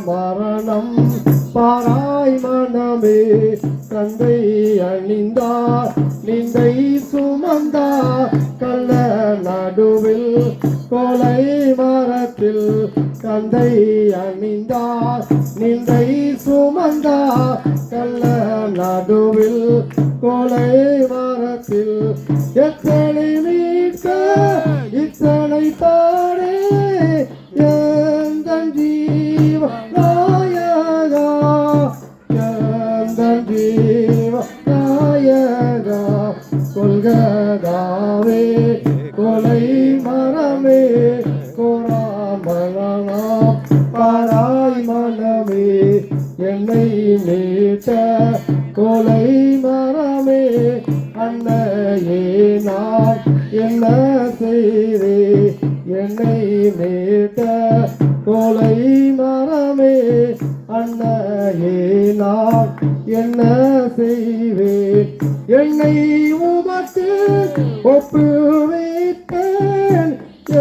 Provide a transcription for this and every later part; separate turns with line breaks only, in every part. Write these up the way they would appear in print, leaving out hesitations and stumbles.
மரணம் பாராய் மனமே தந்தை அணிந்தார் நிந்தை சுமந்தார் கள்ள நடுவில் கொலை மரத்தில் தந்தை அணிந்தார் நிந்தை சுமந்தார் கள்ள நடுவில் கொலை மரத்தில் எத்தனை மீட்க இத்தனை தானே எந்தன் ஜீவ நாயகா எந்தன் ஜீவ நாயகா கொள்கதாவே கொலை மரமே கோராமலனா பாராய் மனமே என்னை மீட்ட கொலை மரமே அன்னையே நான் என்ன செய்தே என்னை மீட்ட கொலை மரமே அன்னையே நான் என்ன செய்வேன் என்னை உமக்கு ஒப்புவித்தேன்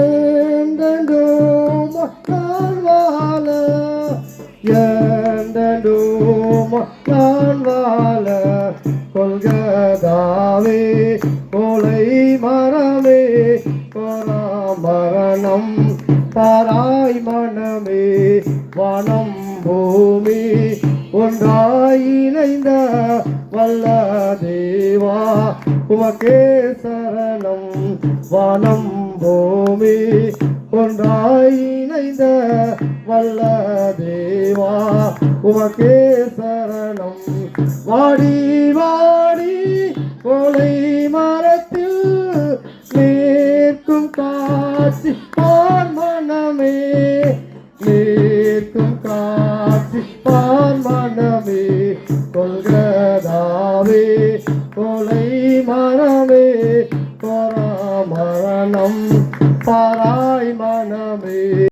என்றென்றும் நான் வாழ என்றென்றும் நான் வாழ கொள்கதாவே கொலை மரமே மரணம் பாராய் மனமே வானம் பூமி ஒன்றாய் இணைந்த வல்ல தேவா உமக்கே சரணம் வானம் பூமி ஒன்றாய் இணைந்த வல்ல தேவா உமக்கே சரணம் வாடி வாடி கொலை மரத்தில் நிற்கும் காட்சி பார் மனமே நிற்கும் காட்சி பார் மனமே கொள்கதாவே கொலை மரமே மரணம் பாராய் மனமே.